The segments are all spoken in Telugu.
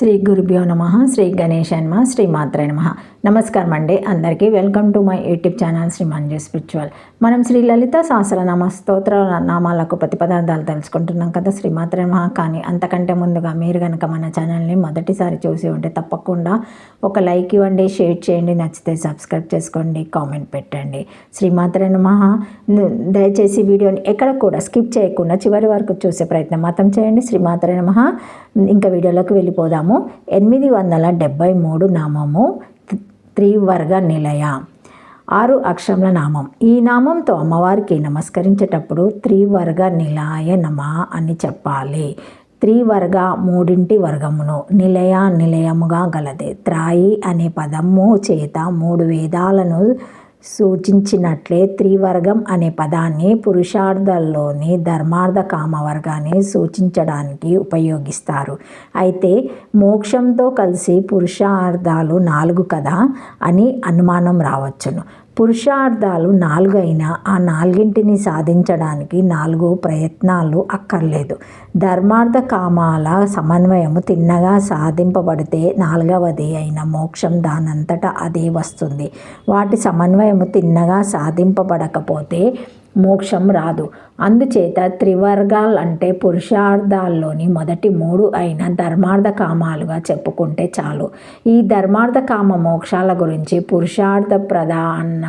శ్రీ గురుభ్యో నమ. శ్రీ గణేశాయ నమ. శ్రీ మాత్రే నమ. నమస్కారం అండి అందరికీ. Welcome to my YouTube channel Shri Manju spiritual. మనం శ్రీ లలిత సహస్రనామ స్తోత్ర నామాలకు ప్రతిపదార్థాలు తెలుసుకుంటున్నాం కదా, శ్రీ మాత్రే నమ. కానీ అంతకంటే ముందుగా మీరు కనుక మన ఛానల్ని మొదటిసారి చూసి ఉంటే తప్పకుండా ఒక లైక్ ఇవ్వండి, షేర్ చేయండి, నచ్చితే సబ్స్క్రైబ్ చేసుకోండి, కామెంట్ పెట్టండి. శ్రీ మాత్రే నమ. దయచేసి వీడియోని ఎక్కడ కూడా స్కిప్ చేయకుండా చివరి వరకు చూసే ప్రయత్నం మాత్రం చేయండి. శ్రీ మాత్రే నమ. ఇంకా వీడియోలోకి వెళ్ళిపోదాము. 873 నామము త్రివర్గ నిలయ, 6 అక్షరముల నామం. ఈ నామంతో అమ్మవారికి నమస్కరించేటప్పుడు త్రివర్గ నిలయ నమ అని చెప్పాలి. త్రివర్గ మూడింటి వర్గమును, నిలయ నిలయముగా గలదే. త్రాయి అనే పదము చేత 3 వేదాలను సూచించినట్లే త్రివర్గం అనే పదాన్ని పురుషార్థంలోని ధర్మార్థ కామ వర్గాన్ని సూచించడానికి ఉపయోగిస్తారు. అయితే మోక్షంతో కలిసి పురుషార్థాలు 4 కదా అని అనుమానం రావచ్చును. పురుషార్థాలు 4 అయినా ఆ 4ంటిని సాధించడానికి 4 ప్రయత్నాలు అక్కర్లేదు. ధర్మార్థ కామాల సమన్వయము తిన్నగా సాధింపబడితే 4వది అయిన మోక్షం దానంతటా అదే వస్తుంది. వాటి సమన్వయము తిన్నగా సాధింపబడకపోతే మోక్షం రాదు. అందుచేత త్రివర్గాలు అంటే పురుషార్థాల్లోని మొదటి 3 అయిన ధర్మార్థ కామాలుగా చెప్పుకుంటే చాలు. ఈ ధర్మార్థ కామ మోక్షాల గురించి పురుషార్థ ప్రధాన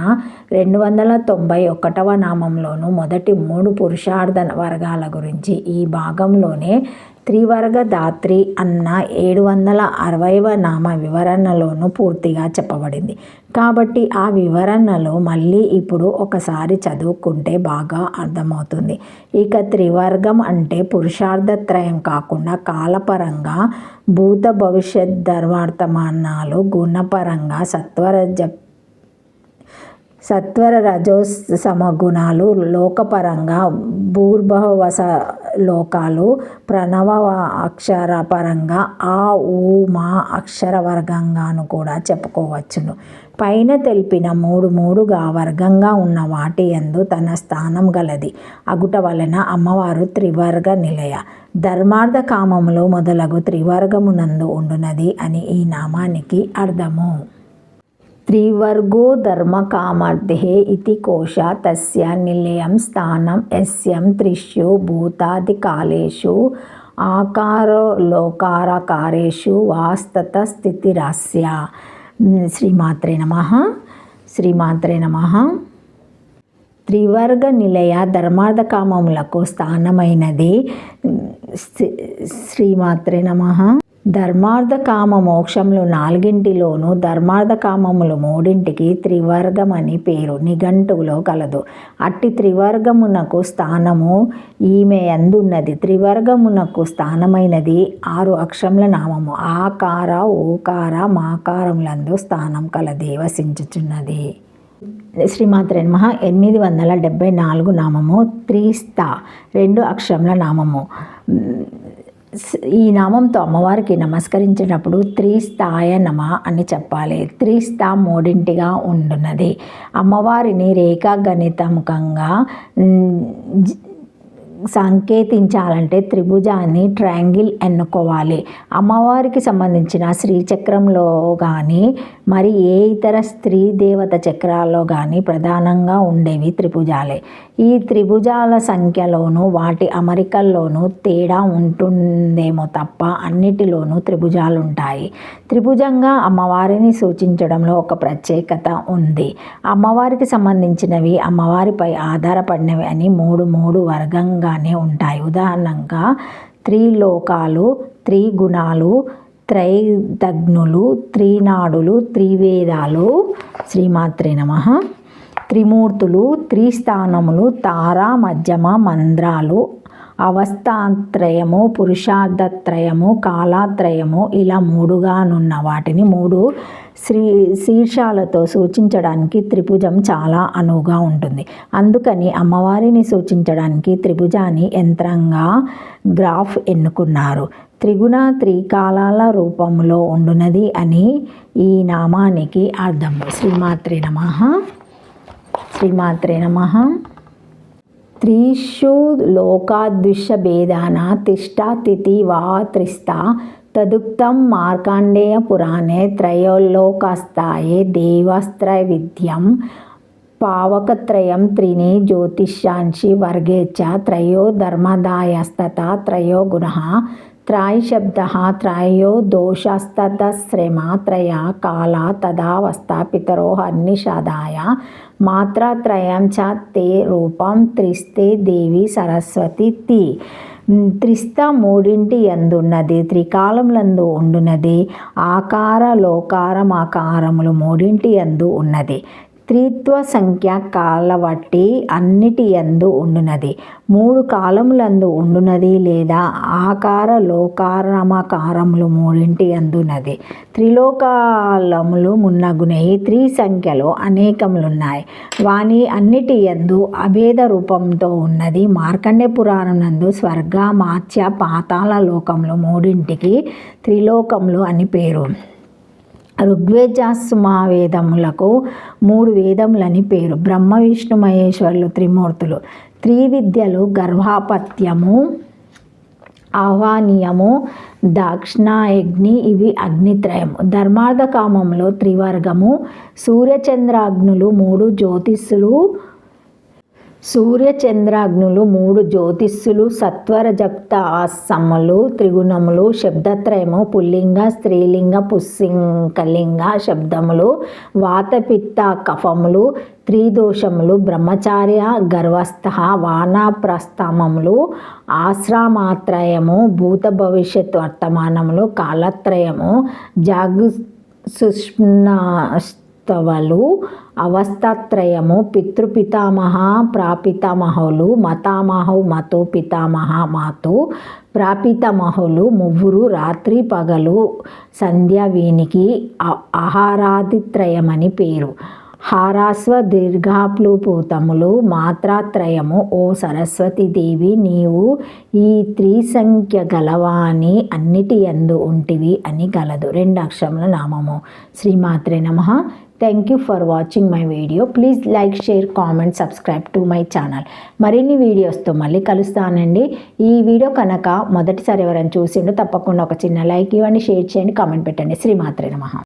291వ నామంలోను మొదటి 3 పురుషార్థ వర్గాల గురించి ఈ భాగంలోనే త్రివర్గ దాత్రి అన్న 760వ నామ వివరణలోనూ పూర్తిగా చెప్పబడింది. కాబట్టి ఆ వివరణలో మళ్ళీ ఇప్పుడు ఒకసారి చదువుకుంటే బాగా అర్థమవుతుంది. ఇక త్రివర్గం అంటే పురుషార్థత్రయం కాకుండా కాలపరంగా భూత భవిష్యత్ ధర్మార్థమానాలు, గుణపరంగా సత్వర రజో సమగుణాలు, లోకపరంగా భూర్భవస లోకాలు, ప్రణవ అక్షరపరంగా ఆ ఊ మా అక్షర వర్గంగాను కూడా చెప్పుకోవచ్చును. పైన తెలిపిన 3 వర్గంగా ఉన్న వాటి యందు తన స్థానం గలది అగుట వలన అమ్మవారు త్రివర్గ నిలయ, ధర్మార్థ కామములు మొదలగు త్రివర్గమునందు ఉండునది అని ఈ నామానికి అర్థము. త్రివర్గో ధర్మ కామార్థే ఇతి కోశ తస్య నిలయం స్థానం యస్యం త్రిషు భూతాది కాలేషు ఆకారో లోకారకారేషు వాస్తత స్థితిరస్య. శ్రీమాత్రే నమః. శ్రీమాత్రే నమః. త్రివర్గ నిలయ ధర్మార్థ కామములకు స్థానమైనది. శ్రీమాత్రే నమః. ధర్మార్థ కామ మోక్షములు 4ంటిలోనూ ధర్మార్థ కామములు 3ంటికి త్రివర్గమని పేరు నిఘంటువులో కలదు. అట్టి త్రివర్గమునకు స్థానము ఈమె యందున్నది. త్రివర్గమునకు స్థానమైనది 6 అక్షరముల నామము. ఆకార ఓకార మాకారములందు స్థానం కలది, వసించుచున్నది. శ్రీమాత్రే నమః. 874 నామము త్రిస్థ, 2 అక్షరముల నామము. ఈ నామంతో అమ్మవారికి నమస్కరించినప్పుడు త్రిస్థాయ నమ అని చెప్పాలి. త్రిస్థ 3ంటిగా ఉండున్నది. అమ్మవారిని రేఖాగణితముఖంగా సంకేతించాలంటే త్రిభుజాన్ని ట్రయాంగిల్ ఎన్నుకోవాలి. అమ్మవారికి సంబంధించిన శ్రీచక్రంలో కానీ మరి ఏ ఇతర స్త్రీ దేవత చక్రాల్లో కానీ ప్రధానంగా ఉండేవి త్రిభుజాలే. ఈ త్రిభుజాల సంఖ్యలోనూ వాటి అమరికల్లోనూ తేడా ఉంటుందేమో తప్ప అన్నిటిలోనూ త్రిభుజాలుంటాయి. త్రిభుజంగా అమ్మవారిని సూచించడంలో ఒక ప్రత్యేకత ఉంది. అమ్మవారికి సంబంధించినవి అమ్మవారిపై ఆధారపడినవి అని 3 వర్గంగా ఉంటాయి. ఉదాహరణంగా త్రిలోకాలు, త్రిగుణాలు, త్రైదగ్నులు, త్రినాడులు, త్రివేదాలు. శ్రీమాత్రే నమః. త్రిమూర్తులు, త్రిస్థానములు, తార, మధ్యమ, మంత్రాలు, అవస్థాత్రయము, పురుషార్థత్రయము, కాలాత్రయము, ఇలా 3గానున్న వాటిని 3 శీర్షాలతో సూచించడానికి త్రిభుజం చాలా అనువుగా ఉంటుంది. అందుకని అమ్మవారిని సూచించడానికి త్రిభుజాన్ని యంత్రంగా గ్రాఫ్ ఎన్నుకున్నారు. త్రిగుణ త్రికాలాల రూపంలో ఉండునది అని ఈ నామానికి అర్థము. శ్రీమాత్రే నమః. శ్రీమాత్రే నమః. త్రిషు లోకాద్విష భేదాన తిష్ట తిథి వా త్రిస్థ తదుక్తం మార్కండేయ పురాణే త్రయోలోకస్థాయే దేవస్త్రైవిధ్యం పావకత్రయం త్రీణి జ్యోతిష్యాంసి వర్గే చ త్రయో ధర్మదాయస్తత త్రయో గుణః త్రాయశబ్దః త్రయో దోషస్తతశ్రమ త్రయ కాల తదావస్థ పితరో అగ్నిషాదాయ మాత్రత్రయం చ తే రూపం త్రిస్తే దేవి సరస్వతి తి త్రిస్త మూడింటి యందున్నది త్రికాలములందు ఉండునది ఆకార లోకారమాకారములు మూడింటి యందు ఉన్నది త్రిత్వ సంఖ్య కాలవట్టి అన్నిటి యందు ఉండునది మూడు కాలములందు ఉండునది లేదా ఆకార లోకారమకారములు మూడింటి యందున్నది త్రిలోకాలములు మున్నగునై త్రి సంఖ్యలో అనేకములున్నాయి వాని అన్నిటి యందు అభేద రూపంతో ఉన్నది మార్కండే పురాణం నందు స్వర్గ మాత్స్య పాతాళ లోకములు మూడింటికి త్రిలోకములు అని పేరు ఋగ్వేదాసుమవేదములకు మూడు వేదములని పేరు బ్రహ్మ విష్ణు మహేశ్వరులు త్రిమూర్తులు త్రివిద్యలు గర్భాపత్యము ఆహ్వానీయము దక్షిణాయగ్ని ఇవి అగ్నిత్రయము ధర్మార్థ కామములో త్రివర్గము సూర్యచంద్రాగ్నులు మూడు జ్యోతిస్సులు సత్వరజక్త ఆసములు త్రిగుణములు శబ్దత్రయము పుల్లింగ స్త్రీలింగ పుస్సింకలింగ శబ్దములు వాతపిత్త కఫములు త్రిదోషములు బ్రహ్మచార్య గర్వస్థ వానప్రస్థమములు ఆశ్రమాత్రయము భూత భవిష్యత్ వర్తమానములు కాలత్రయము సుష్మ్నాస్తవలు అవస్థాత్రయము పితృపితామహ ప్రాపితామహులు మతామహు మతు పితామహ మాతు ప్రాపితామహులు ముగ్గురు రాత్రి పగలు సంధ్య వీనికి ఆహారాదిత్రయమని పేరు హారాస్వ దీర్ఘాప్లుపూతములు మాత్రాత్రయము ఓ సరస్వతి దేవి నీవు ఈ త్రిసంఖ్య గలవాని అన్నిటి యందు ఉంటివి అని గలదు 2 అక్షరముల నామము శ్రీమాత్రే నమః thank you for watching my video please like share comment subscribe to my channel మరిన్ని వీడియోస్తో మళ్ళీ కలుస్తానండి ఈ వీడియో కనుక మొదటిసారి ఎవరైనా చూసిండో తప్పకుండా ఒక చిన్న లైక్ ఇవ్వండి షేర్ చేయండి కామెంట్ పెట్టండి శ్రీమాత్రే నమః